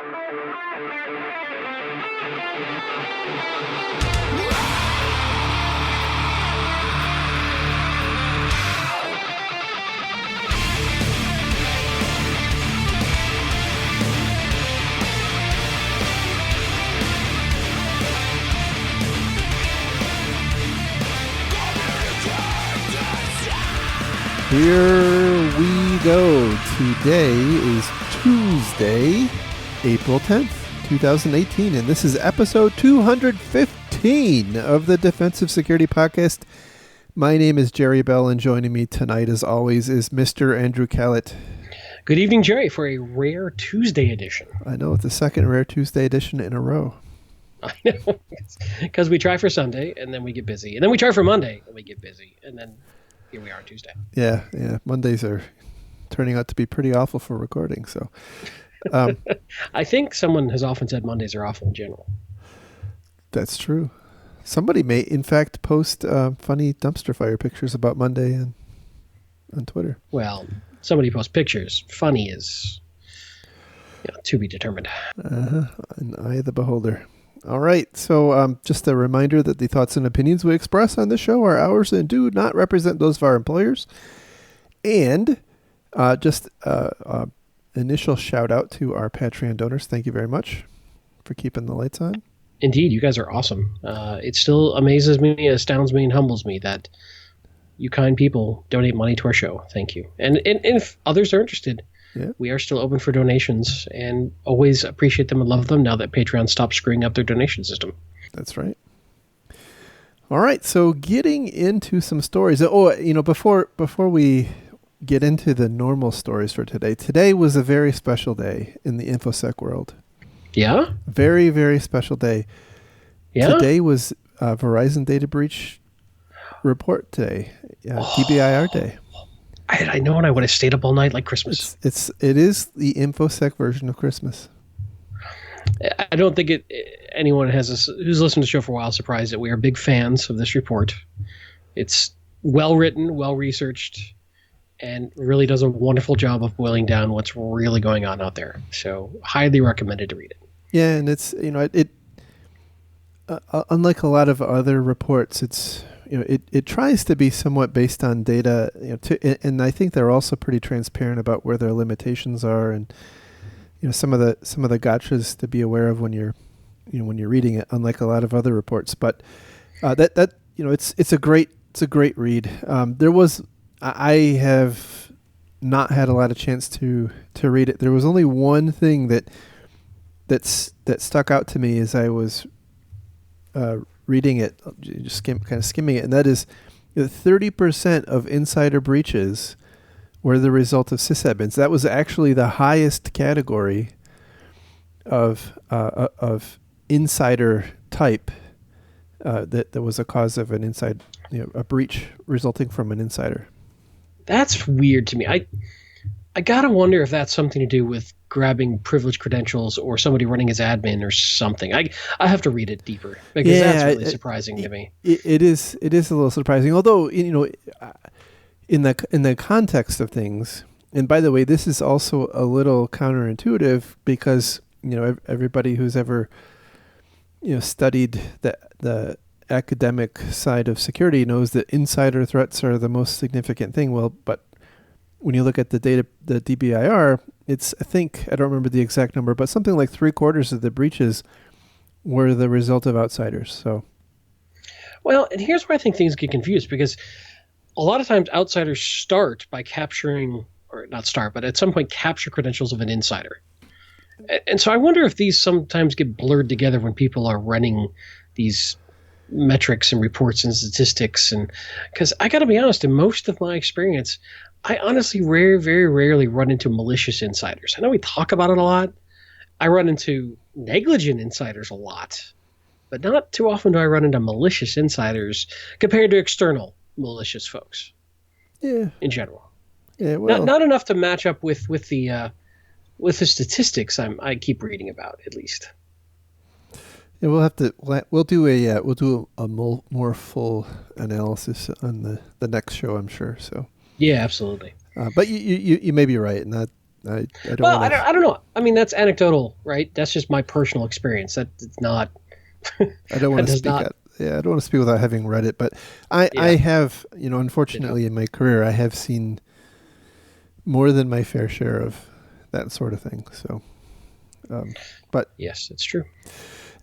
Here we go. Today is Tuesday, April 10th, 2018, and this is episode 215 of the Defensive Security Podcast. My name is Jerry Bell, and joining me tonight, as always, is Mr. Andrew Callett. Good evening, Jerry, for a rare Tuesday edition. I know, it's the second rare Tuesday edition in a row. I know, because we try for Sunday, and then we get busy. And then we try for Monday, and we get busy. And then here we are Tuesday. Yeah. Mondays are turning out to be pretty awful for recording. So, I think someone has often said Mondays are awful in general. That's true. Somebody may, in fact, post funny dumpster fire pictures about Monday on Twitter. Well, somebody posts pictures. Funny is to be determined. An eye of the beholder. All right. So just a reminder that the thoughts and opinions we express on this show are ours and do not represent those of our employers. And just initial shout out to our Patreon donors. Thank you very much for keeping the lights on. Indeed, you guys are awesome. It still amazes me, astounds me, and humbles me that you kind people donate money to our show. Thank you. And if others are interested, we are still open for donations and always appreciate them and love them now that Patreon stopped screwing up their donation system. That's right. All right. So getting into some stories. Before we get into the normal stories for today was a very special day in the InfoSec world. Yeah? Very, very special day. Yeah? Today was Verizon Data Breach Report Day, DBIR Day. I know, and I would have stayed up all night like Christmas. It is the InfoSec version of Christmas. I don't think anyone who's listened to the show for a while is surprised that we are big fans of this report. It's well written, well researched, and really does a wonderful job of boiling down what's really going on out there. So highly recommended to read it. Yeah, and it's unlike a lot of other reports, it's it tries to be somewhat based on data, and I think they're also pretty transparent about where their limitations are, and some of the gotchas to be aware of when you're reading it, unlike a lot of other reports. But it's a great read. I have not had a lot of chance to read it. There was only one thing that stuck out to me as I was reading it, just kind of skimming it, and that is 30% of insider breaches were the result of sysadmins. That was actually the highest category of insider type that was a cause of an a breach resulting from an insider. That's weird to me. I gotta wonder if that's something to do with grabbing privileged credentials or somebody running as admin or something. I have to read it deeper because that's really surprising to me. It is a little surprising, although in the context of things. And by the way, this is also a little counterintuitive because everybody who's ever studied the academic side of security knows that insider threats are the most significant thing. Well, but when you look at the data, the DBIR, it's, I don't remember the exact number, but something like 3/4 of the breaches were the result of outsiders. So, well, and here's where I think things get confused, because a lot of times outsiders start by capturing, or not start, but at some point capture credentials of an insider. And so I wonder if these sometimes get blurred together when people are running these metrics and reports and statistics. And because I got to be honest, in most of my experience, I honestly very, very rarely run into malicious insiders. I know we talk about it a lot. I run into negligent insiders a lot, but not too often do I run into malicious insiders compared to external malicious folks. Yeah. In general. Yeah. Well, not enough to match up with the statistics I keep reading about, at least. Yeah, we'll do a more full analysis on the next show, I'm sure. So. Yeah, absolutely. But you may be right, and I don't Well, want to. I don't know. I mean, that's anecdotal, right? That's just my personal experience. That's not. I don't want That to does speak not. out. Yeah, I don't want to speak without having read it, but I Yeah. have, Ditto. unfortunately in my career, I have seen more than my fair share of that sort of thing. So, um, but Yes, it's true.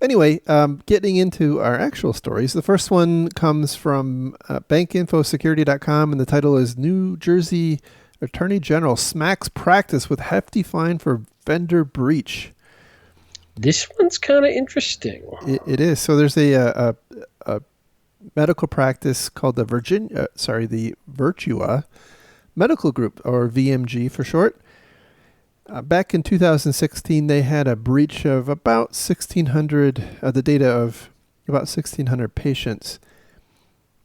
anyway, getting into our actual stories, the first one comes from bankinfosecurity.com, and the title is New Jersey Attorney General smacks practice with hefty fine for vendor breach. This one's kind of interesting. It is. So there's a medical practice called the the Virtua Medical Group, or VMG for short. Back in 2016, they had a breach of about 1,600, the data of about 1,600 patients.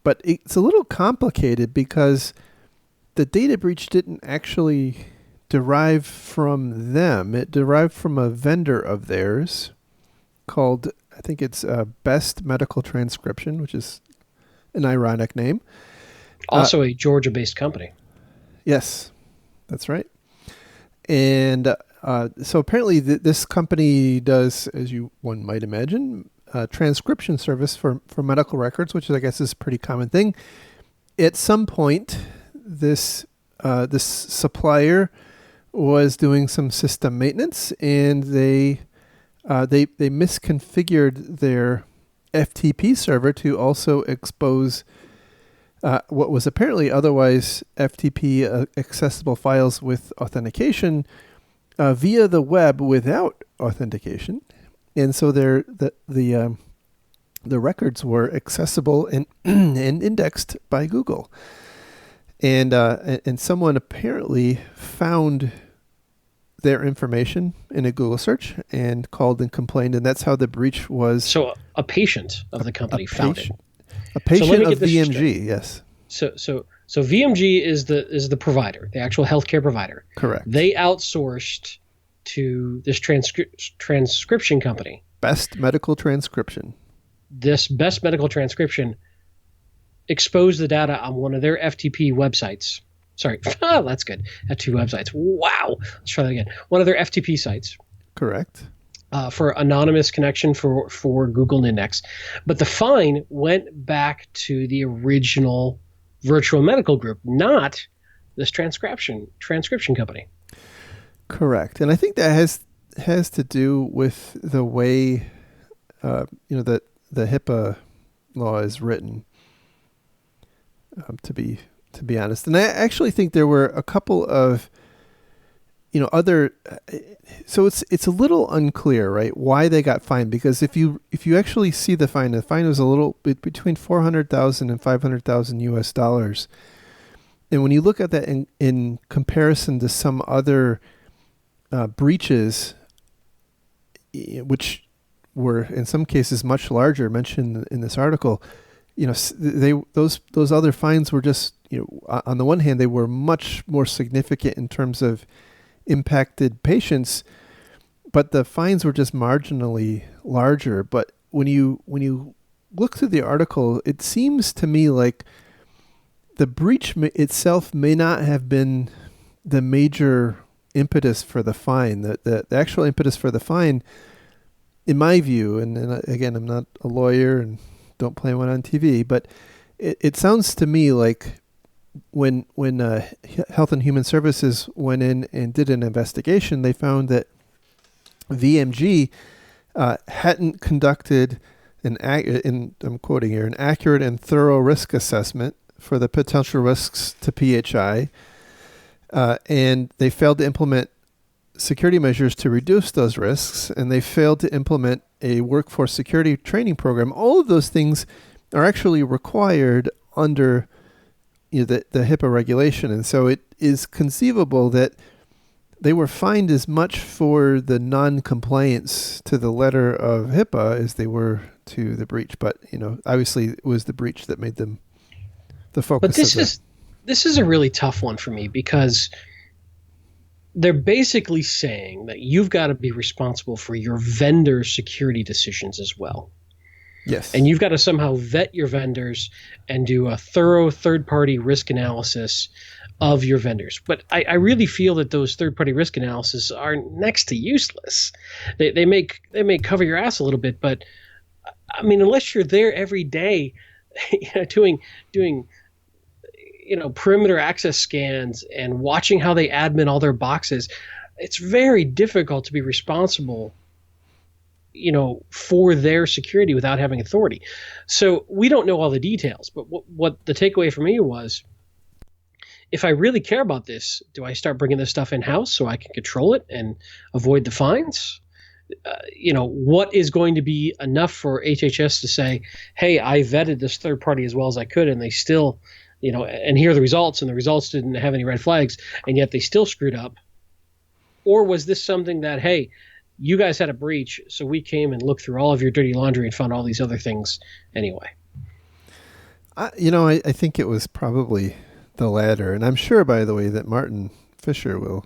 But it's a little complicated because the data breach didn't actually derive from them. It derived from a vendor of theirs called, I think it's Best Medical Transcription, which is an ironic name. Also, a Georgia-based company. Yes, that's right. And so apparently this company does, as one might imagine, transcription service for medical records, which I guess is a pretty common thing. At some point, this supplier was doing some system maintenance, and they misconfigured their FTP server to also expose what was apparently otherwise FTP accessible files with authentication via the web without authentication, and so the records were accessible and and indexed by Google, and someone apparently found their information in a Google search and called and complained, and that's how the breach was. So a patient of the company found it. A patient let me of get this VMG, straight. yes. So VMG is the provider, the actual healthcare provider. Correct. They outsourced to this transcription company. Best Medical Transcription. This Best Medical Transcription exposed the data on one of their FTP websites. Sorry, that's good. At two websites. Wow. Let's try that again. One of their FTP sites. Correct. For anonymous connection for Google Index. But the fine went back to the original Virtual Medical Group, not this transcription company. Correct. And I think that has to do with the way that the HIPAA law is written, to be honest. And I actually think there were a couple of other, so it's a little unclear, right, why they got fined, because if you actually see the fine was a little bit between $400,000 and $500,000 US dollars. And when you look at that in comparison to some other breaches, which were in some cases much larger, mentioned in this article, those other fines were just, on the one hand, they were much more significant in terms of impacted patients, but the fines were just marginally larger. But when you look through the article, it seems to me like the breach itself may not have been the major impetus for the fine. The actual impetus for the fine, in my view, and again, I'm not a lawyer and don't play one on TV, but it sounds to me like when Health and Human Services went in and did an investigation, they found that VMG hadn't conducted I'm quoting here, an accurate and thorough risk assessment for the potential risks to PHI, and they failed to implement security measures to reduce those risks, and they failed to implement a workforce security training program. All of those things are actually required under the HIPAA regulation, and so it is conceivable that they were fined as much for the non-compliance to the letter of HIPAA as they were to the breach. But obviously, it was the breach that made them the focus. But this is a really tough one for me, because they're basically saying that you've got to be responsible for your vendor security decisions as well. Yes. And you've got to somehow vet your vendors and do a thorough third-party risk analysis of your vendors. But I really feel that those third-party risk analysis are next to useless. They may cover your ass a little bit, but I mean, unless you're there every day, doing perimeter access scans and watching how they admin all their boxes, it's very difficult to be responsible for their security without having authority. So we don't know all the details, but what the takeaway for me was, if I really care about this, do I start bringing this stuff in-house so I can control it and avoid the fines? What is going to be enough for HHS to say, hey, I vetted this third party as well as I could, and they still, and here are the results, and the results didn't have any red flags, and yet they still screwed up? Or was this something that, hey, you guys had a breach, so we came and looked through all of your dirty laundry and found all these other things anyway? I think it was probably the latter. And I'm sure, by the way, that Martin Fisher will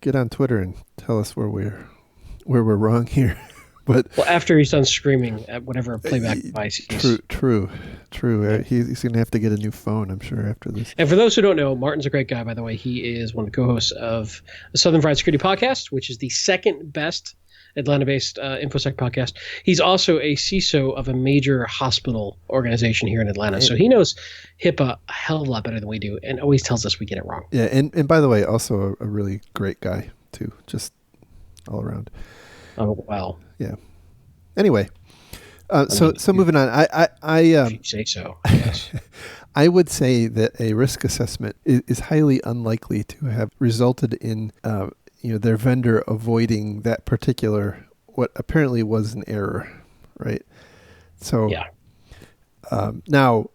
get on Twitter and tell us where we're wrong here. But after he's done screaming at whatever playback device he's... True. He's going to have to get a new phone, I'm sure, after this. And for those who don't know, Martin's a great guy, by the way. He is one of the co-hosts of the Southern Fried Security Podcast, which is the second best Atlanta-based InfoSec podcast. He's also a CISO of a major hospital organization here in Atlanta. So he knows HIPAA a hell of a lot better than we do, and always tells us we get it wrong. Yeah, and by the way, also a really great guy, too, just all around. Oh, wow. Yeah. Anyway, so moving on, I if you say so. Yes. I would say that a risk assessment is highly unlikely to have resulted in their vendor avoiding that particular, what apparently was an error, right? So yeah. Now,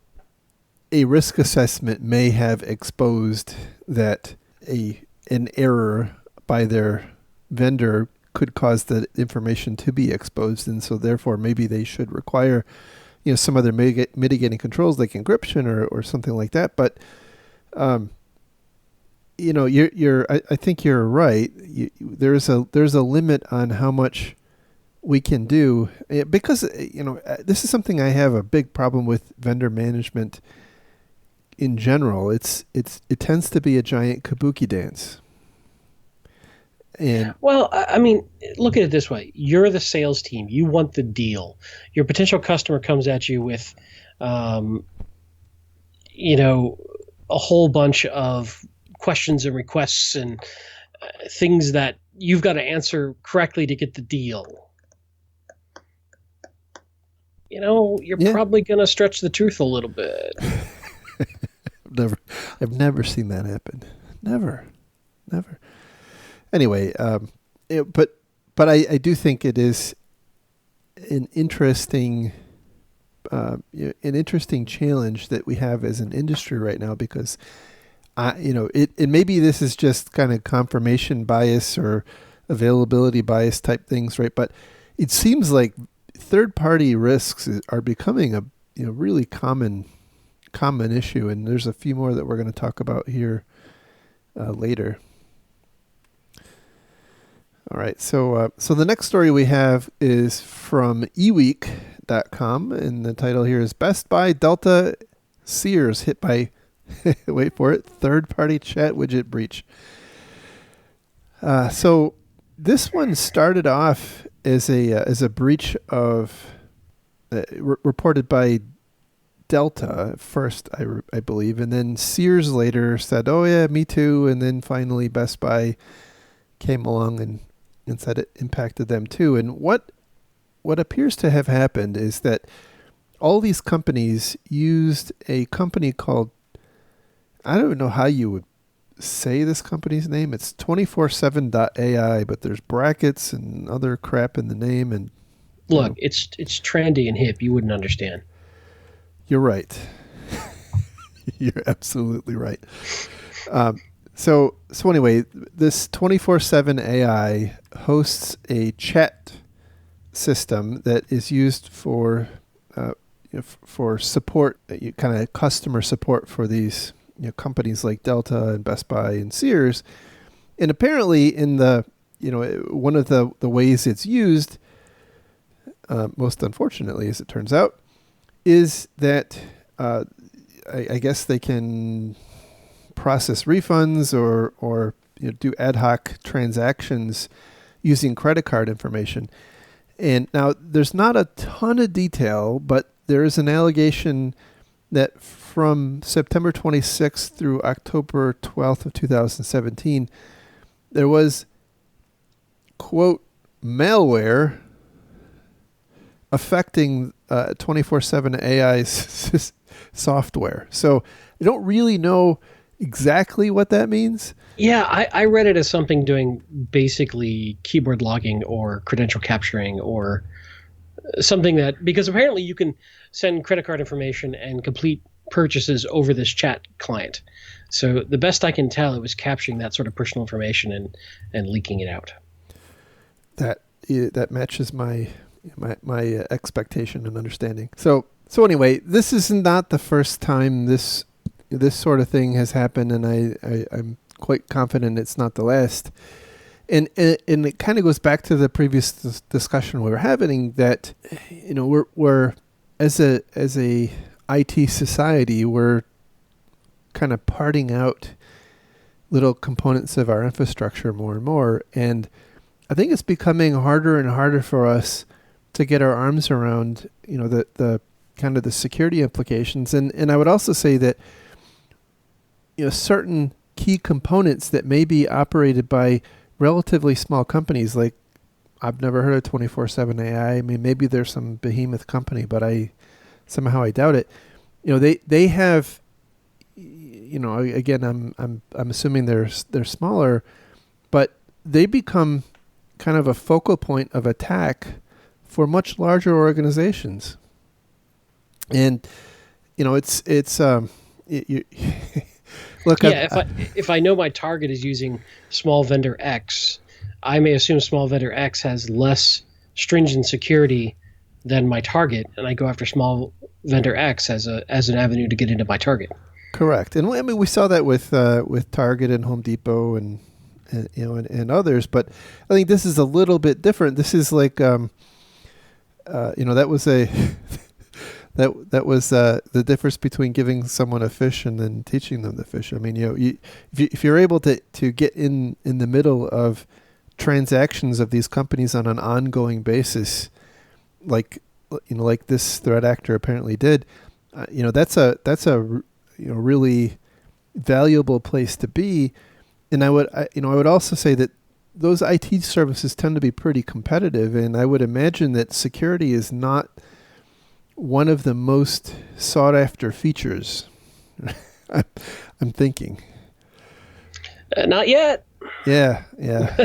a risk assessment may have exposed that an error by their vendor could cause the information to be exposed, and so therefore maybe they should require, some other mitigating controls like encryption or something like that. But I think you're right. There's a limit on how much we can do, because this is something I have a big problem with vendor management in general. It tends to be a giant kabuki dance. And well, I mean, look at it this way. You're the sales team. You want the deal. Your potential customer comes at you with, a whole bunch of questions and requests and things that you've got to answer correctly to get the deal. You're probably going to stretch the truth a little bit. I've never seen that happen. Never. Anyway, but I do think it is an interesting challenge that we have as an industry right now, because and maybe this is just kind of confirmation bias or availability bias type things, right? But it seems like third-party risks are becoming a really common issue, and there's a few more that we're going to talk about here later. All right, so the next story we have is from eweek.com, and the title here is Best Buy, Delta, Sears hit by, wait for it, third-party chat widget breach. So this one started off as a breach of reported by Delta first, I believe, and then Sears later said, "Oh yeah, me too," and then finally Best Buy came along and said it impacted them too. And what appears to have happened is that all these companies used a company called, I don't know how you would say this company's name. It's 247.ai, but there's brackets and other crap in the name. And look, it's trendy and hip. You wouldn't understand. You're right. You're absolutely right. So anyway, this 247 AI hosts a chat system that is used for support, kind of customer support for these companies like Delta and Best Buy and Sears. And apparently in the one of the ways it's used, most unfortunately, as it turns out, is that I guess they can process refunds or do ad hoc transactions using credit card information. And now there's not a ton of detail, but there is an allegation that from September 26th through October 12th of 2017, there was, quote, malware affecting 24/7 AI's software. So I don't really know exactly what that means. Yeah, I read it as something doing basically keyboard logging or credential capturing or something that, because apparently you can send credit card information and complete purchases over this chat client. So the best I can tell, it was capturing that sort of personal information and leaking it out. That matches my expectation and understanding. So anyway, this is not the first time this sort of thing has happened, and I'm quite confident it's not the last. And it kind of goes back to the previous discussion we were having, that we're as a IT society, we're kind of parting out little components of our infrastructure more and more, and I think it's becoming harder and harder for us to get our arms around the kind of the security implications. And I would also say that certain key components that may be operated by relatively small companies, like I've never heard of 24/7 AI. I mean, maybe there's some behemoth company, but I doubt it. They have, again, I'm assuming they're smaller, but they become kind of a focal point of attack for much larger organizations. And look, yeah, if I know my target is using small vendor X, I may assume small vendor X has less stringent security than my target, and I go after small vendor X as an avenue to get into my target. Correct, and I mean we saw that with Target and Home Depot and others, but I think this is a little bit different. This is like that was a that was the difference between giving someone a fish and then teaching them to fish. I mean, if you're able to get in the middle of transactions of these companies on an ongoing basis, like this threat actor apparently did, that's a really valuable place to be. And I would also say that those IT services tend to be pretty competitive, and I would imagine that security is not one of the most sought after features. I'm thinking. Not yet. Yeah.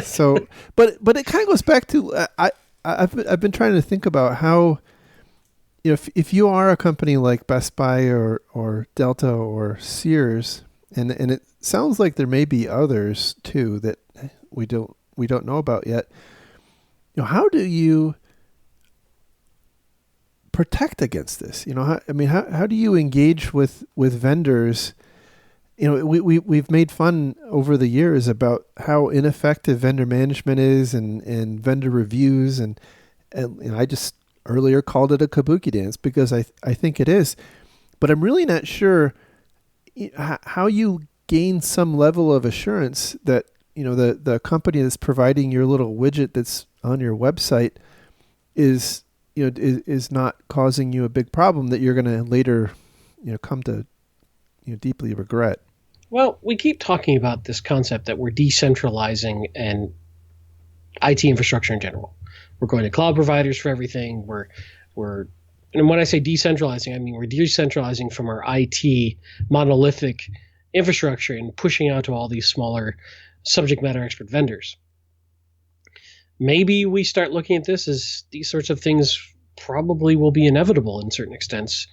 So, but it kind of goes back to I've been trying to think about how, if you are a company like Best Buy or Delta or Sears, and it sounds like there may be others too that we don't know about yet. How do you protect against this? How do you engage with vendors? We've made fun over the years about how ineffective vendor management is and vendor reviews, and I just earlier called it a kabuki dance because I think it is, but I'm really not sure how you gain some level of assurance that the company that's providing your little widget that's on your website is not causing you a big problem that you're going to later come to deeply regret. Well, we keep talking about this concept that we're decentralizing and IT infrastructure in general. We're going to cloud providers for everything. And when I say decentralizing, I mean we're decentralizing from our IT monolithic infrastructure and pushing out to all these smaller subject matter expert vendors. Maybe we start looking at this as these sorts of things probably will be inevitable in certain extents,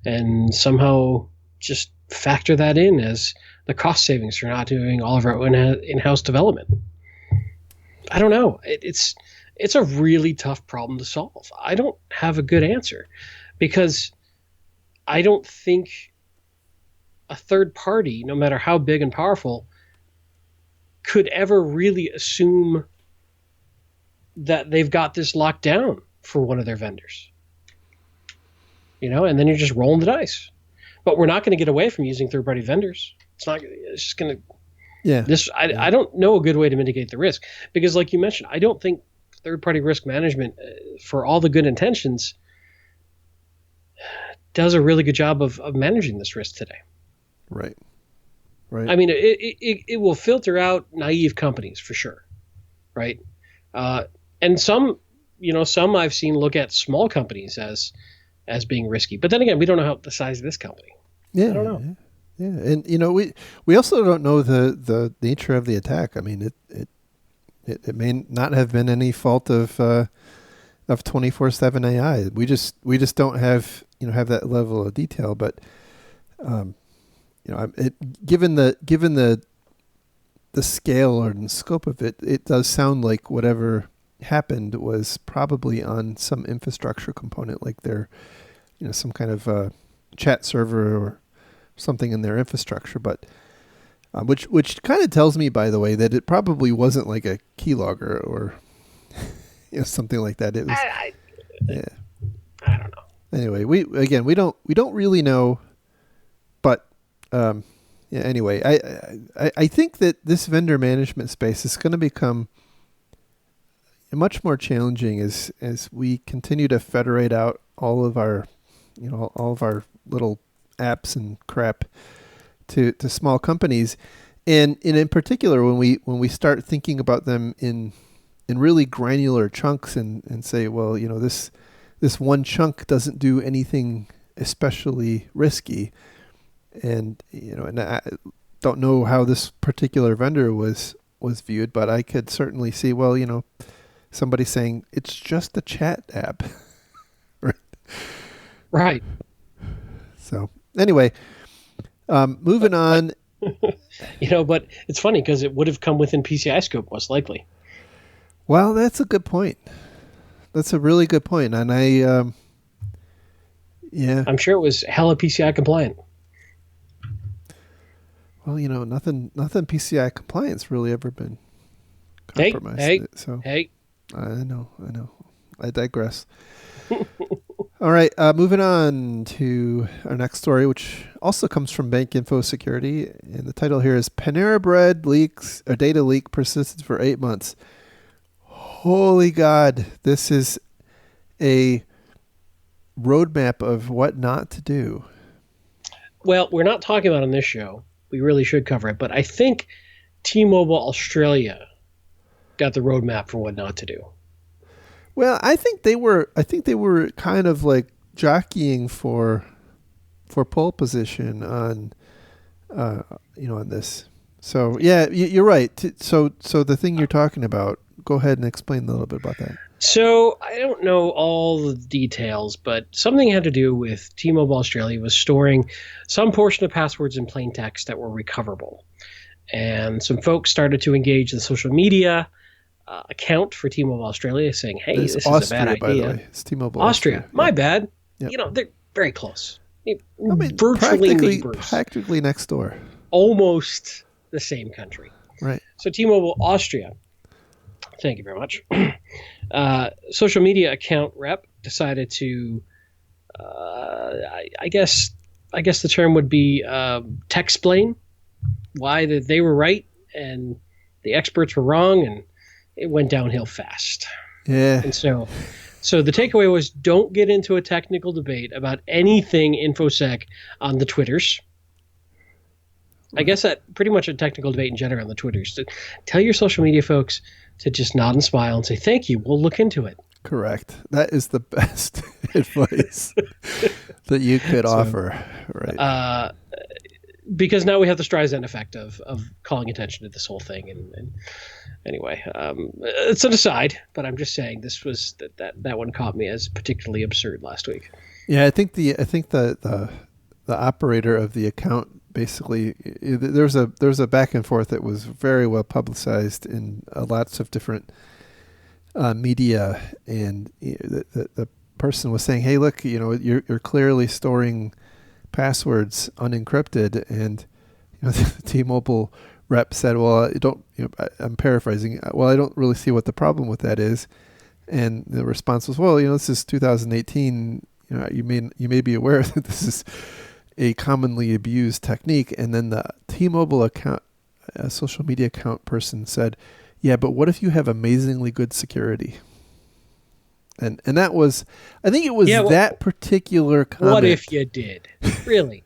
and somehow just factor that in as the cost savings for not doing all of our own in-house development. I don't know. It's a really tough problem to solve. I don't have a good answer because I don't think a third party, no matter how big and powerful, could ever really assume that they've got this locked down. for one of their vendors. And then you're just rolling the dice. But we're not going to get away from using third-party vendors. It's just going to. Yeah. I don't know a good way to mitigate the risk because, like you mentioned, I don't think third-party risk management, for all the good intentions, does a really good job of managing this risk today. Right. Right. I mean, it will filter out naive companies for sure, right? And some I've seen look at small companies as being risky, but then again, we don't know the size of this company. Yeah. I don't know. Yeah, and we also don't know the nature of the attack. I mean, it may not have been any fault of 24/7 AI. We just don't have that level of detail. But given the scale or the scope of it, it does sound like whatever happened was probably on some infrastructure component, like their some kind of chat server or something in their infrastructure, but which kind of tells me, by the way, that it probably wasn't like a keylogger or something like that. It was, I don't know. Anyway, we don't really know, but anyway, I think that this vendor management space is going to become much more challenging as we continue to federate out all of our little apps and crap to small companies, and in particular when we start thinking about them in really granular chunks and say, well, this one chunk doesn't do anything especially risky, and I don't know how this particular vendor was viewed, but I could certainly see, well, somebody saying it's just a chat app. Right. So anyway, moving on. But it's funny because it would have come within PCI scope most likely. Well, that's a good point. That's a really good point. And I'm sure it was hella PCI compliant. Well, nothing PCI compliant's really ever been compromised. Hey. I know. I digress. All right, moving on to our next story, which also comes from Bank Info Security, and the title here is Panera Bread leaks, a data leak persisted for 8 months. Holy God, this is a roadmap of what not to do. Well, we're not talking about it on this show. We really should cover it, but I think T-Mobile Australia got the roadmap for what not to do. Well, I think they were kind of like jockeying for pole position on on this. So yeah, you're right. So the thing you're talking about, go ahead and explain a little bit about that. So I don't know all the details, but something had to do with T-Mobile Australia was storing some portion of passwords in plain text that were recoverable, and some folks started to engage the social media account for T-Mobile Australia, saying, "Hey, this is a bad idea." By the way. It's T-Mobile Austria. My bad. Yep. They're very close. Virtually neighbors. Practically next door. Almost the same country. Right. So T-Mobile Austria. Thank you very much. Social media account rep decided to, I guess the term would be text-plain why they were right and the experts were wrong, and it went downhill fast. Yeah. And so the takeaway was, don't get into a technical debate about anything InfoSec on the Twitters. I guess that pretty much a technical debate in general on the Twitters. To tell your social media folks to just nod and smile and say, thank you, we'll look into it. Correct. That is the best advice that you could offer. Right. Because now we have the Streisand effect of calling attention to this whole thing. And anyway, it's an aside, but I'm just saying this was that one caught me as particularly absurd last week. Yeah, I think the operator of the account basically, there's a back and forth that was very well publicized in lots of different media, and the person was saying, "Hey, look, you're clearly storing passwords unencrypted," and the T-Mobile rep said, "Well, I'm paraphrasing. Well, I don't really see what the problem with that is." And the response was, well, this is 2018. You may be aware that this is a commonly abused technique. And then the T-Mobile account, a social media account person said, yeah, but what if you have amazingly good security? And that was, I think it was that particular comment. What if you did? Really?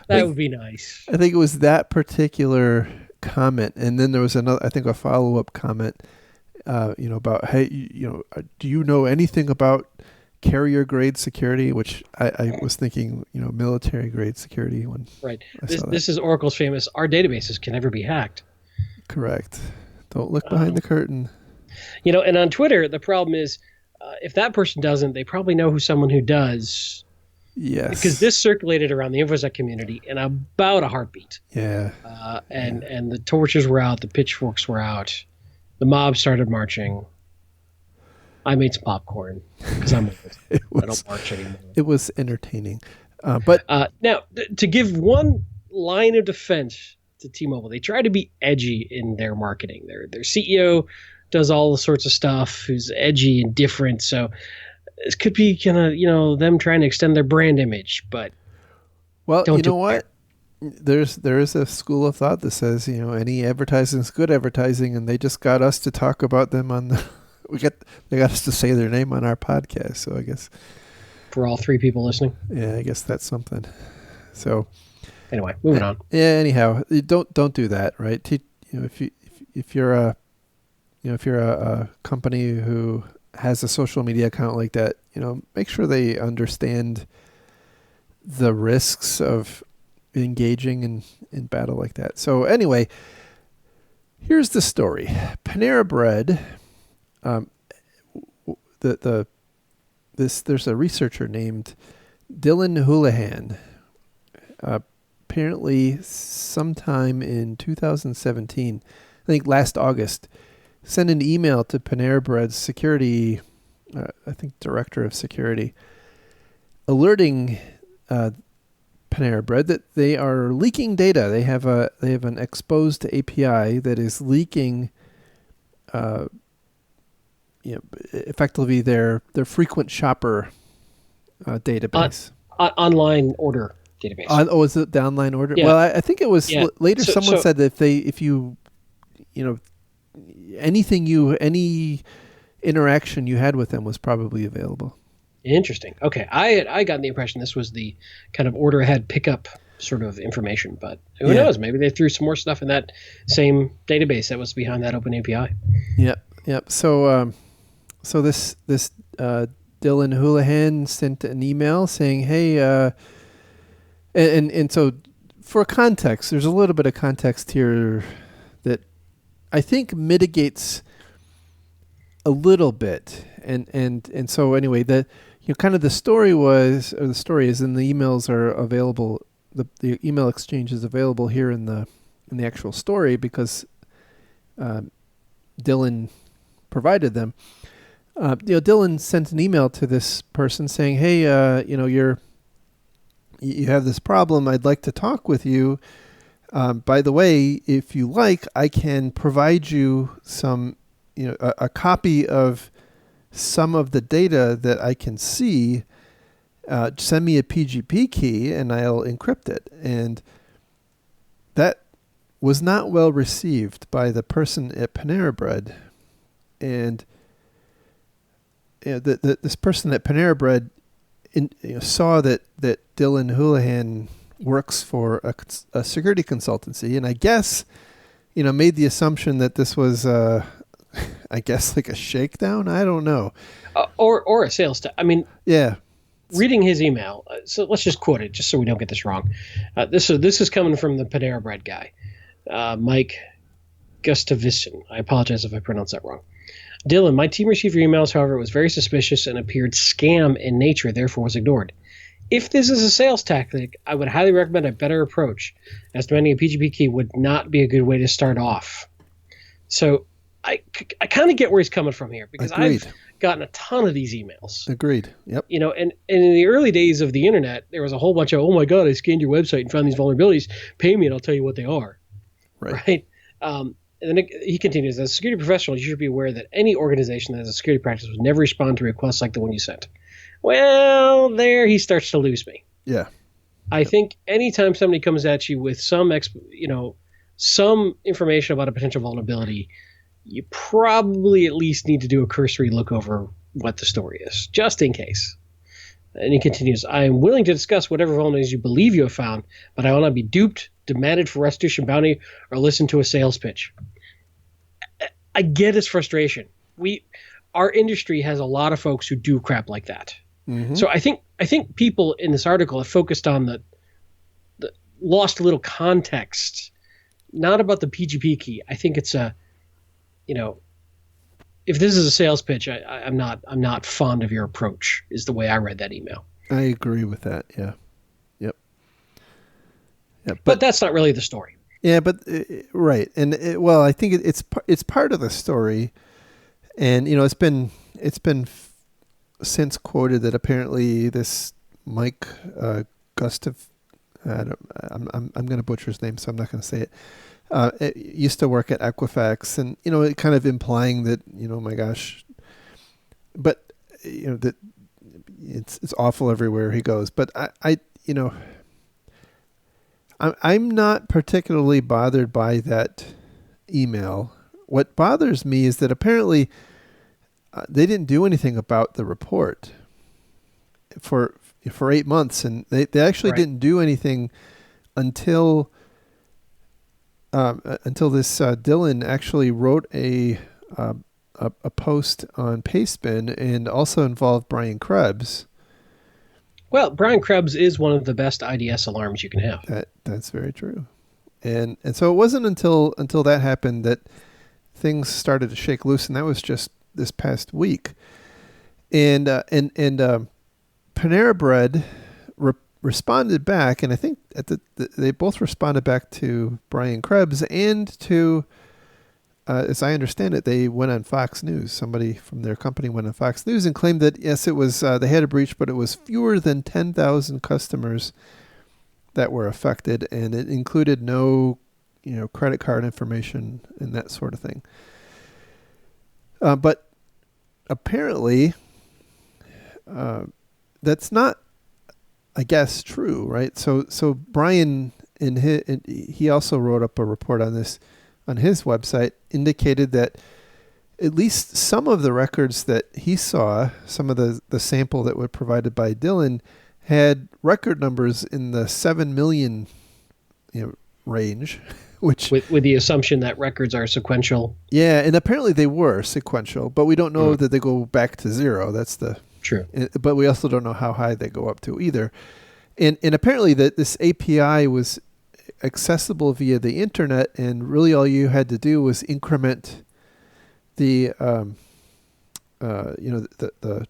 That would be nice. I think it was that particular comment. And then there was another, I think a follow-up comment, about, hey, do you know anything about carrier grade security? Which I was thinking, military grade security when right. This is Oracle's famous, our databases can never be hacked. Correct. Don't look behind the curtain. And on Twitter, the problem is, if that person doesn't, they probably know someone who does. Yes. Because this circulated around the InfoSec community in about a heartbeat. Yeah. And the torches were out, the pitchforks were out, the mob started marching. I made some popcorn because I'm old. I don't march anymore. It was entertaining. But now, to give one line of defense to T-Mobile, they try to be edgy in their marketing. Their CEO does all sorts of stuff, who's edgy and different. So this could be kind of, them trying to extend their brand image. But well, you know what? There is a school of thought that says, any advertising is good advertising, and they just got us to talk about them on the. They got us to say their name on our podcast. So I guess for all three people listening, yeah, I guess that's something. So anyway, moving on. Yeah. Anyhow, don't do that, right? If you're a company who has a social media account like that, make sure they understand the risks of engaging in battle like that. So anyway, here's the story. Panera Bread, there's a researcher named Dylan Houlihan. Apparently, sometime in 2017, I think last August, sent an email to Panera Bread's security, director of security, alerting Panera Bread that they are leaking data. They have an exposed API that is leaking, effectively their frequent shopper database, online order database. Is it the online order? Yeah. Well, I think it was later. Someone said that if you any interaction you had with them was probably available. Interesting. Okay, I got the impression this was the kind of order ahead pickup sort of information, but who knows? Maybe they threw some more stuff in that same database that was behind that open API. Yep. So this Dylan Houlihan sent an email saying, hey, and so for context, there's a little bit of context here that I think mitigates a little bit, and so anyway, kind of the story is, and the emails are available. The email exchange is available here in the actual story because Dylan provided them. Dylan sent an email to this person saying, "Hey, you have this problem. I'd like to talk with you. By the way, if you like, I can provide you some, a copy of some of the data that I can see. Send me a PGP key and I'll encrypt it." And that was not well received by the person at Panera Bread. And this person at Panera Bread saw that Dylan Houlihan works for a security consultancy, and I guess, made the assumption that this was, like a shakedown. I don't know, or a sales tech. I mean, yeah. Reading his email, so let's just quote it, just so we don't get this wrong. This is coming from the Panera Bread guy, Mike Gustavsson. I apologize if I pronounced that wrong. Dylan, my team received your emails, however, it was very suspicious and appeared scam in nature, therefore was ignored. If this is a sales tactic, I would highly recommend a better approach, as demanding a PGP key would not be a good way to start off. So I kind of get where he's coming from here, because Agreed. I've gotten a ton of these emails. Agreed. Yep. And in the early days of the internet, there was a whole bunch of, oh my God, I scanned your website and found these vulnerabilities. Pay me and I'll tell you what they are. Right. And then he continues, as a security professional, you should be aware that any organization that has a security practice would never respond to requests like the one you sent. Well, there he starts to lose me. Yeah. I think anytime somebody comes at you with some information about a potential vulnerability, you probably at least need to do a cursory look over what the story is, just in case. And he continues, I am willing to discuss whatever vulnerabilities you believe you have found, but I will not be duped, demanded for restitution bounty, or listen to a sales pitch. I get his frustration. Our industry has a lot of folks who do crap like that. Mm-hmm. So I think people in this article have focused on the lost a little context, not about the PGP key. I think it's if this is a sales pitch, I'm not fond of your approach, is the way I read that email. I agree with that. Yeah. Yep. Yeah, but that's not really the story. Yeah, but right, and I think it's part of the story, and it's been since quoted that apparently this Mike Gustav, I'm going to butcher his name, so I'm not going to say it. It used to work at Equifax, and it kind of implying that my gosh, but that it's awful everywhere he goes. But I'm not particularly bothered by that email. What bothers me is that apparently they didn't do anything about the report for 8 months, and they actually didn't do anything until this Dylan actually wrote a post on Pastebin and also involved Brian Krebs. Well, Brian Krebs is one of the best IDS alarms you can have. That's very true, and so it wasn't until that happened that things started to shake loose, and that was just this past week, and Panera Bread responded back, and I think they both responded back to Brian Krebs and to, as I understand it, they went on Fox News. Somebody from their company went on Fox News and claimed that yes, it was they had a breach, but it was fewer than 10,000 customers that were affected, and it included no, credit card information and that sort of thing. But apparently, that's not, I guess, true, right? So Brian he also wrote up a report on this on his website, indicated that at least some of the records that he saw, some of the sample that were provided by Dylan, had record numbers in the 7 million range, which with the assumption that records are sequential. Yeah, and apparently they were sequential, but we don't know that they go back to zero. That's the true. But we also don't know how high they go up to either. And apparently that this API was accessible via the internet, and really all you had to do was increment the the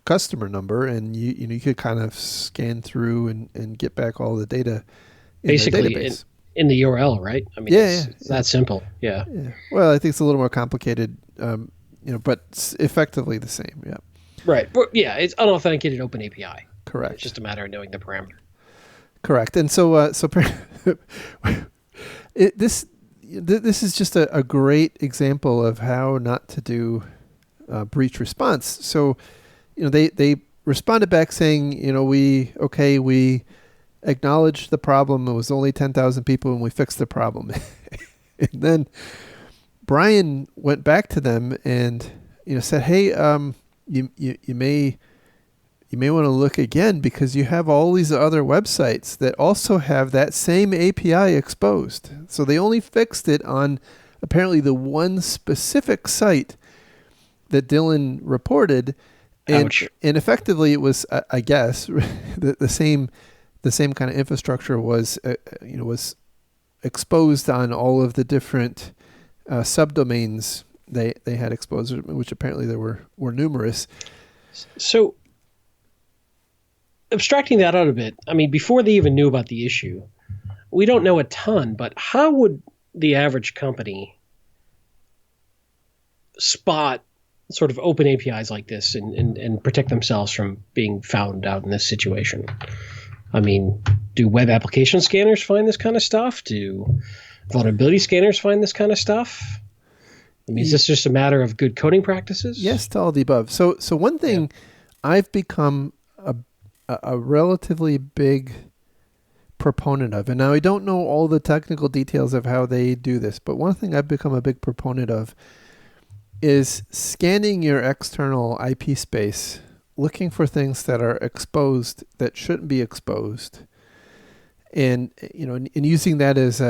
customer number, and you could kind of scan through and get back all the data in basically the database. In the URL, right? I mean, it's that simple. Yeah. Well, I think it's a little more complicated, but it's effectively the same. Yeah. Right. Yeah, it's unauthenticated open API. Correct. It's just a matter of knowing the parameter. Correct. And so this is just a great example of how not to do breach response. So, they responded back saying, we acknowledged the problem. It was only 10,000 people, and we fixed the problem. And then Brian went back to them and said, "Hey, you may want to look again, because you have all these other websites that also have that same API exposed." So they only fixed it on apparently the one specific site that Dylan reported, and effectively it was, I guess, the same kind of infrastructure was was exposed on all of the different subdomains they had exposed, which apparently there were numerous. So, abstracting that out a bit, I mean, before they even knew about the issue, we don't know a ton, but how would the average company spot sort of open APIs like this and protect themselves from being found out in this situation? I mean, do web application scanners find this kind of stuff? Do vulnerability scanners find this kind of stuff? I mean, is this just a matter of good coding practices? Yes to all the above. So one thing I've become a relatively big proponent of, and now I don't know all the technical details of how they do this, but one thing I've become a big proponent of is scanning your external IP space, looking for things that are exposed that shouldn't be exposed, and and using that as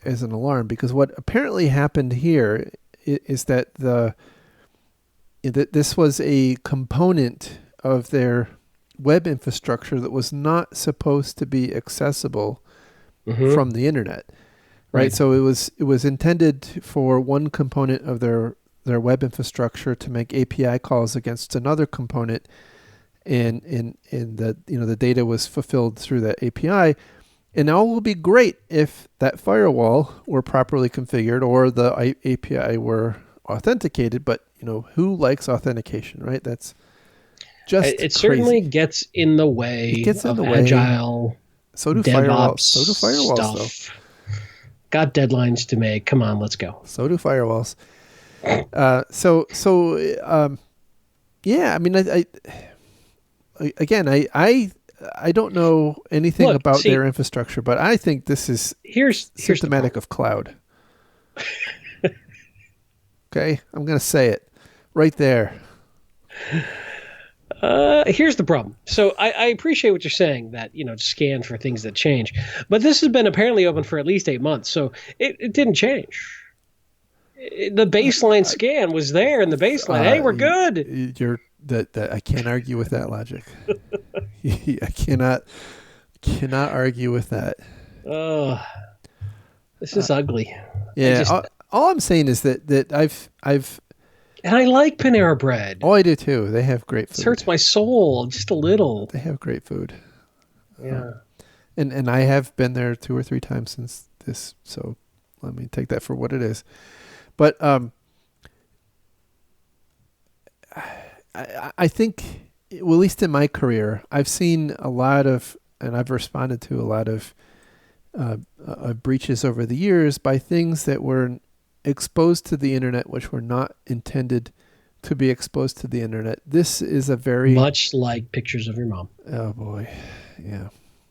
as an alarm, because what apparently happened here is that this was a component of their web infrastructure that was not supposed to be accessible from the internet, right? So it was intended for one component of their web infrastructure to make API calls against another component, and the data was fulfilled through that API. And all will be great if that firewall were properly configured or the API were authenticated. But who likes authentication, right? That's just it certainly gets in the way of agile. So do DevOps firewalls. So do firewalls, stuff. Got deadlines to make. Come on, let's go. So do firewalls. Yeah. I mean, I don't know anything about their infrastructure, but I think this is symptomatic of cloud. Okay, I'm going to say it right there. Here's the problem. So I appreciate what you're saying, that to scan for things that change, but this has been apparently open for at least 8 months, so it didn't change. The baseline scan was there in the baseline. Hey, we're good. I can't argue with that logic. I cannot argue with that. This is ugly. Yeah. All I'm saying is that I've and I like Panera Bread. Oh, I do too. They have great food. It hurts my soul just a little. They have great food. Yeah. And I have been there 2 or 3 times since this, so let me take that for what it is. But I think, well, at least in my career, I've seen a lot of, and I've responded to a lot of breaches over the years by things that were exposed to the internet, which were not intended to be exposed to the internet. This is a very much like pictures of your mom. Oh boy, yeah.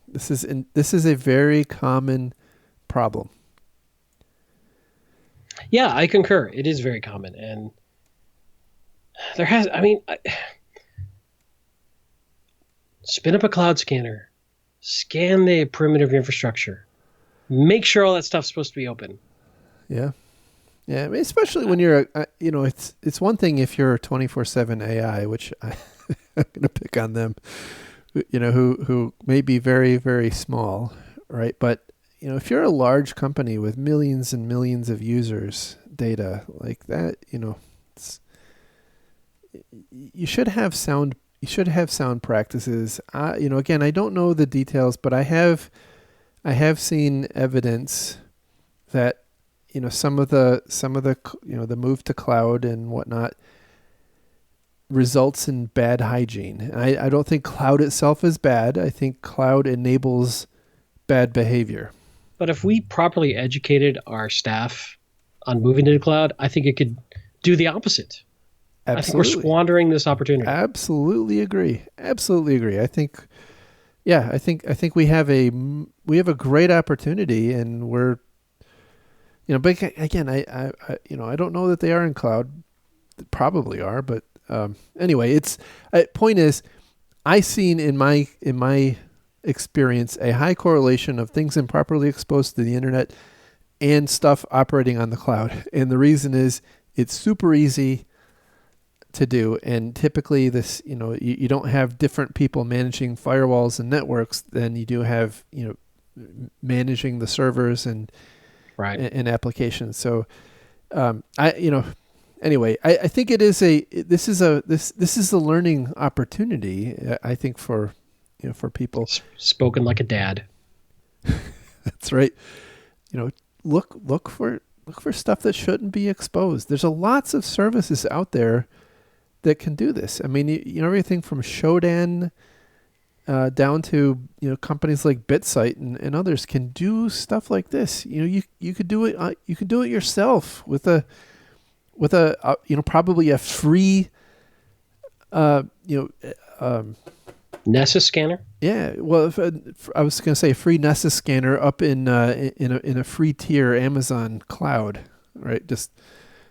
This is a very common problem. Yeah, I concur. It is very common, and spin up a cloud scanner, scan the perimeter of your infrastructure, make sure all that stuff's supposed to be open. Yeah. Yeah, I mean, especially when you're, it's one thing if you're 24/7 AI, which I'm going to pick on them, who may be very, very small, right? But, if you're a large company with millions and millions of users, data like that, you should have sound practices. Again, I don't know the details, but I have seen evidence that some of the the move to cloud and whatnot results in bad hygiene. I don't think cloud itself is bad. I think cloud enables bad behavior. But if we properly educated our staff on moving to the cloud, I think it could do the opposite. Absolutely. I think we're squandering this opportunity. Absolutely agree. I think we have a great opportunity, and we're, but again, I don't know that they are in cloud. They probably are, but anyway, point is, I seen in my experience a high correlation of things improperly exposed to the internet and stuff operating on the cloud. And the reason is it's super easy to do, and typically this, you don't have different people managing firewalls and networks than you do have, managing the servers and and applications. So anyway, I think this is a learning opportunity, I think, for people. Spoken like a dad. That's right. Look for stuff that shouldn't be exposed. There's lots of services out there that can do this. I mean, everything from Shodan down to companies like BitSight and others can do stuff like this. You could do it. You could do it yourself with a probably a free Nessus scanner. Yeah, well, I was going to say free Nessus scanner up in a free tier Amazon cloud, right? Just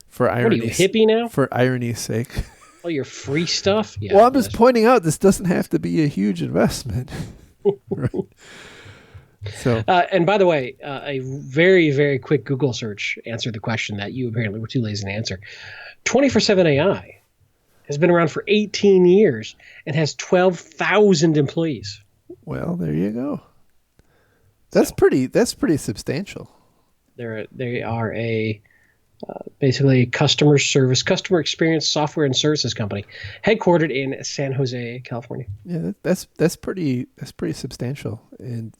for irony. What are you, hippie now? For irony's sake. Oh, your free stuff? Yeah. Well, I'm just pointing out this doesn't have to be a huge investment. Right? So, and by the way, a very, very quick Google search answered the question that you apparently were too lazy to answer. 24/7 AI has been around for 18 years and has 12,000 employees. Well, there you go. That's pretty substantial. They are a basically a customer experience software and services company, headquartered in San Jose, California. Yeah, that's pretty substantial, and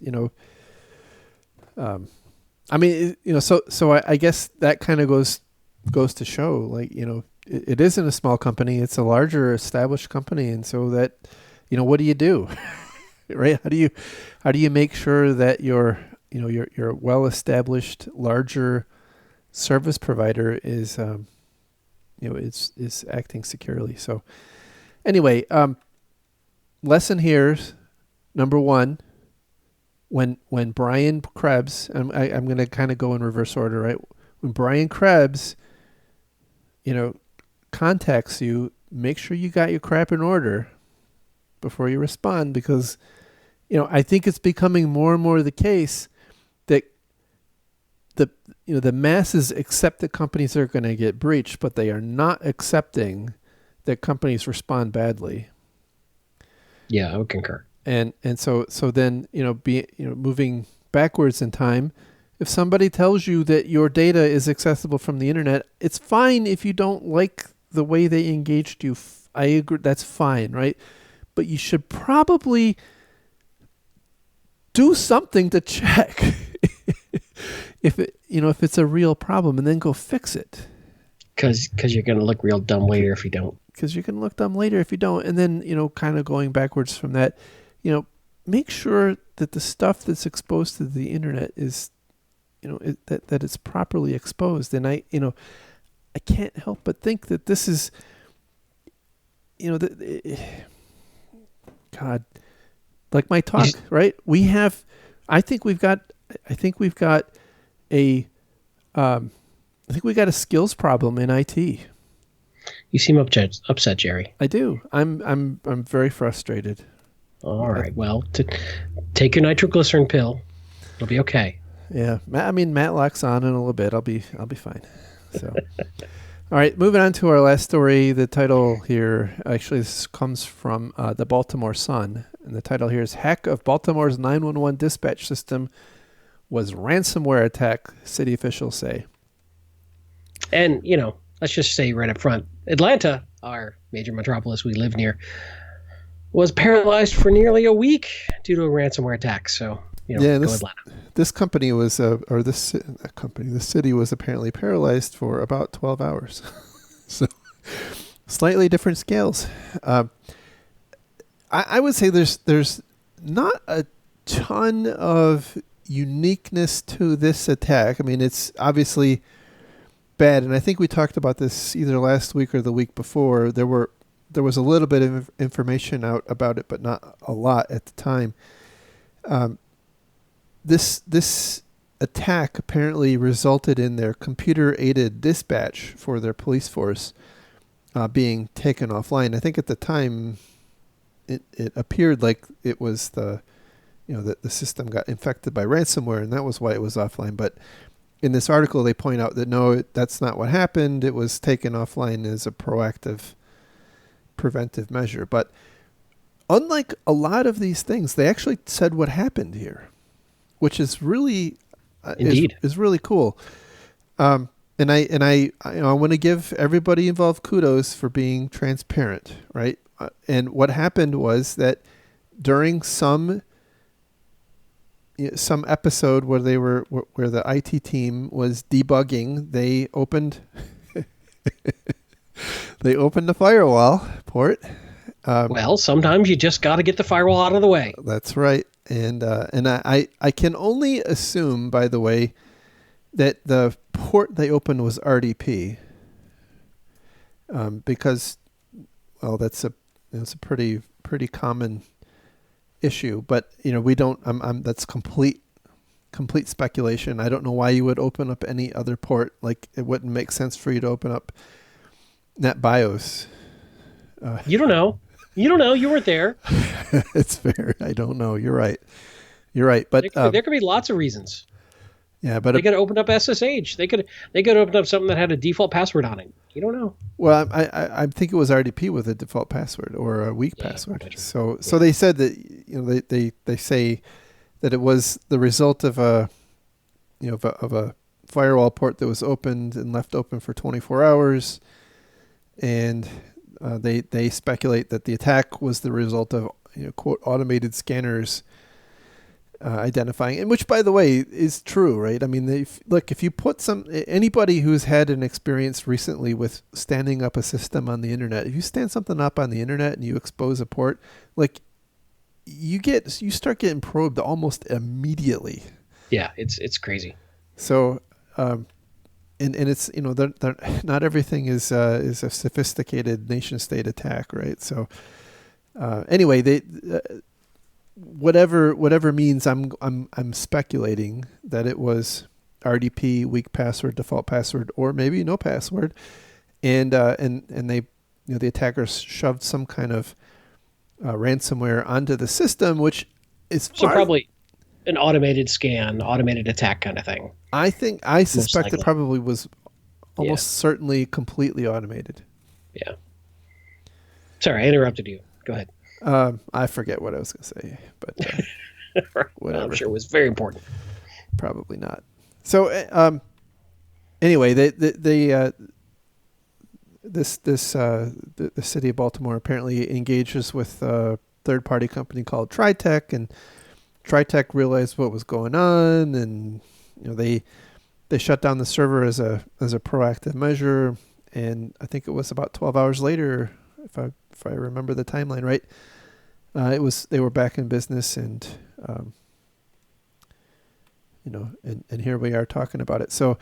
I mean, so I guess that kind of goes to show, like, it isn't a small company; it's a larger established company, and so that, what do you do, right? How do you make sure that your well established larger service provider is is acting securely? So anyway, lesson here, number one, when Brian Krebs, and I'm going to kind of go in reverse order, right? When Brian Krebs, contacts you, make sure you got your crap in order before you respond, because I think it's becoming more and more the case that the masses accept that companies are going to get breached, but they are not accepting that companies respond badly. Yeah, I would concur. And so then moving backwards in time, if somebody tells you that your data is accessible from the internet, it's fine if you don't like the way they engaged you. I agree, that's fine, right? But you should probably do something to check if it's a real problem, and then go fix it. Because you're going to look real dumb later if you don't. Because you're going to look dumb later if you don't. And then, kind of going backwards from that, make sure that the stuff that's exposed to the internet is, that it's properly exposed. And I can't help but think that this is, God, like my talk, right? I think we've got a skills problem in IT. You seem upset, Jerry. I do. I'm very frustrated. All right. Well, take your nitroglycerin pill. It'll be okay. Yeah. I mean, Matlock's on in a little bit. I'll be fine. So, all right. Moving on to our last story. The title here, actually, this comes from the Baltimore Sun, and the title here is "Hack of Baltimore's 911 Dispatch System Was Ransomware Attack," city officials say. And, let's just say right up front, Atlanta, our major metropolis we live near, was paralyzed for nearly a week due to a ransomware attack. So, go Atlanta. This company was, the city was apparently paralyzed for about 12 hours. So, slightly different scales. I would say there's not a ton of uniqueness to this attack. I mean, it's obviously bad, and I think we talked about this either last week or the week before. There was a little bit of information out about it, but not a lot at the time. This attack apparently resulted in their computer-aided dispatch for their police force being taken offline. I think at the time it appeared like it was the system got infected by ransomware, and that was why it was offline. But in this article, they point out that no, that's not what happened. It was taken offline as a proactive, preventive measure. But unlike a lot of these things, they actually said what happened here, which is really is really cool. And I want to give everybody involved kudos for being transparent, right? And what happened was that during some episode where the IT team was debugging, they opened the firewall port, Well, sometimes you just got to get the firewall out of the way. That's right. And I can only assume, by the way, that the port they opened was RDP, because, well, it's a pretty common issue. But we don't. That's complete speculation. I don't know why you would open up any other port. Like, it wouldn't make sense for you to open up NetBIOS. You don't know. You don't know. You weren't there. It's fair. I don't know. You're right. But There could be lots of reasons. Yeah, but they could have opened up SSH. They could have opened up something that had a default password on it. You don't know. Well, I think it was RDP with a default password or a weak password. So they said that they say that it was the result of a firewall port that was opened and left open for 24 hours, and they speculate that the attack was the result of quote automated scanners identifying, and which, by the way, is true, right? I mean, if you put anybody who's had an experience recently with standing up a system on the internet, if you stand something up on the internet and you expose a port, like, you start getting probed almost immediately. Yeah, it's crazy. So, and it's not everything is a sophisticated nation state attack, right? So, anyway, they. Whatever means, I'm speculating that it was RDP, weak password, default password, or maybe no password, and they the attackers shoved some kind of ransomware onto the system, which is probably an automated scan, automated attack kind of thing. I suspect it probably was almost certainly completely automated. Yeah. Sorry, I interrupted you. Go ahead. I forget what I was going to say, but whatever. I'm sure it was very important. Probably not. So, anyway, the city of Baltimore apparently engages with a third-party company called TriTech, and TriTech realized what was going on, and they shut down the server as a proactive measure. And I think it was about 12 hours later, if I remember the timeline right, they were back in business, and and here we are talking about it. So,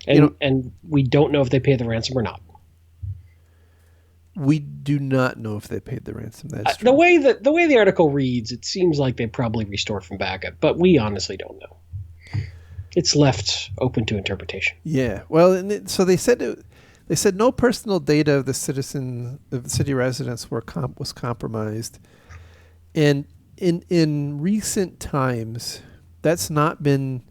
and we don't know if they paid the ransom or not. We do not know if they paid the ransom. That's true. The way the article reads, it seems like they probably restored from backup, but we honestly don't know. It's left open to interpretation. Yeah. Well, so they said no personal data of the city residents was compromised, and in recent times, that's not been.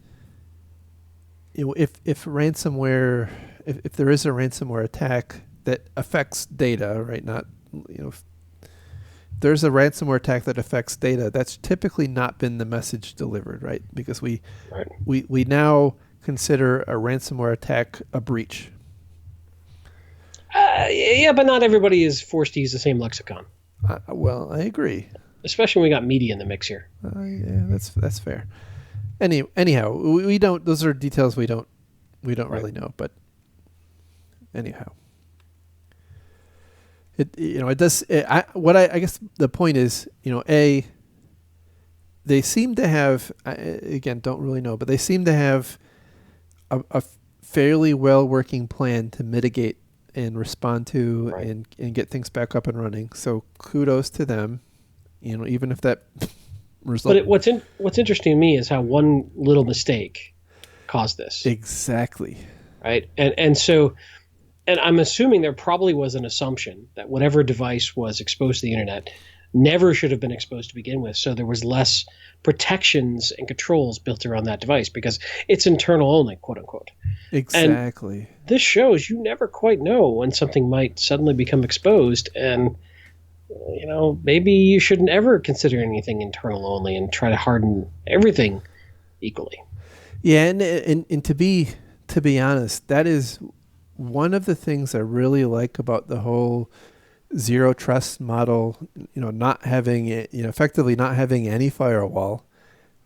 If ransomware, if there is a ransomware attack that affects data, right? Not if there's a ransomware attack that affects data, that's typically not been the message delivered, right? Because we now consider a ransomware attack a breach. Yeah, but not everybody is forced to use the same lexicon. Well, I agree. Especially when we got media in the mix here. Yeah, that's fair. Anyhow, we don't. Those are details we don't really know. But anyhow, it does. I guess the point is, they seem to have, again, don't really know, but they seem to have a fairly well working plan to mitigate and respond to and get things back up and running. So kudos to them. Even if that result. But what's interesting to me is how one little mistake caused this. Exactly. Right. And so I'm assuming there probably was an assumption that whatever device was exposed to the internet never should have been exposed to begin with. So there was less protections and controls built around that device because it's internal only, quote unquote. Exactly. And this shows you never quite know when something might suddenly become exposed, and maybe you shouldn't ever consider anything internal only and try to harden everything equally. Yeah, and to be honest, that is one of the things I really like about the whole zero trust model. Not having it, effectively not having any firewall,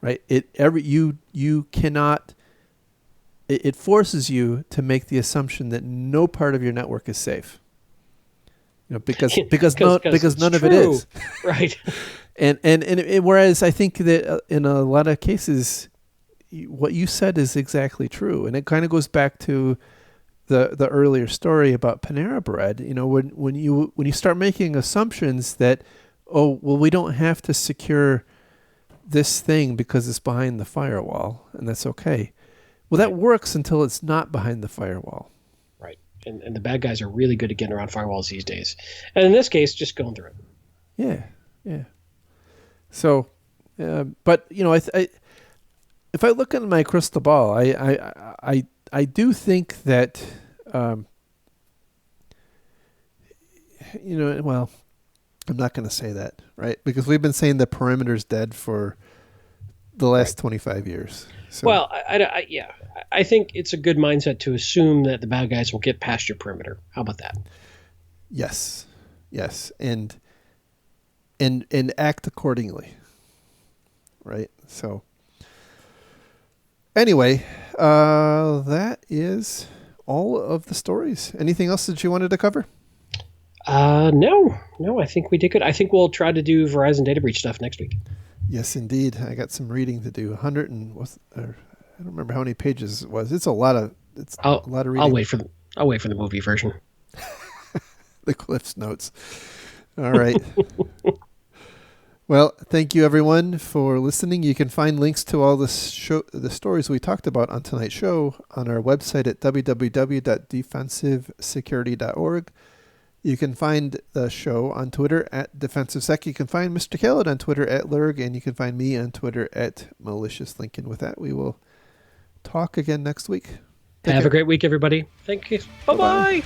right? You cannot. It forces you to make the assumption that no part of your network is safe. because it's none of it true. is. Right. And whereas I think that in a lot of cases, what you said is exactly true, and it kind of goes back to the earlier story about Panera Bread. When you start making assumptions that, oh well, we don't have to secure this thing because it's behind the firewall, and that's okay. Well, that works until it's not behind the firewall. Right. And the bad guys are really good at getting around firewalls these days. And in this case, just going through it. Yeah. So, but if I look at my crystal ball, I do think that, well, I'm not going to say that, right? Because we've been saying the perimeter's dead for the last 25 years. So. Well, I think it's a good mindset to assume that the bad guys will get past your perimeter. How about that? Yes, and act accordingly, right? So, anyway, that is all of the stories. Anything else that you wanted to cover? No, I think we did good. I think we'll try to do Verizon data breach stuff next week. Yes, indeed. I got some reading to do. I don't remember how many pages it was. It's a lot of reading. I'll wait for the movie version. The Cliff's Notes. All right. Well, thank you everyone for listening. You can find links to all the stories we talked about on tonight's show on our website at www.defensivesecurity.org. You can find the show on Twitter at DefensiveSec. You can find Mr. Khaled on Twitter at Lurg, and you can find me on Twitter at MaliciousLincoln. With that, we will talk again next week. Have a great week, everybody. Thank you. Bye-bye.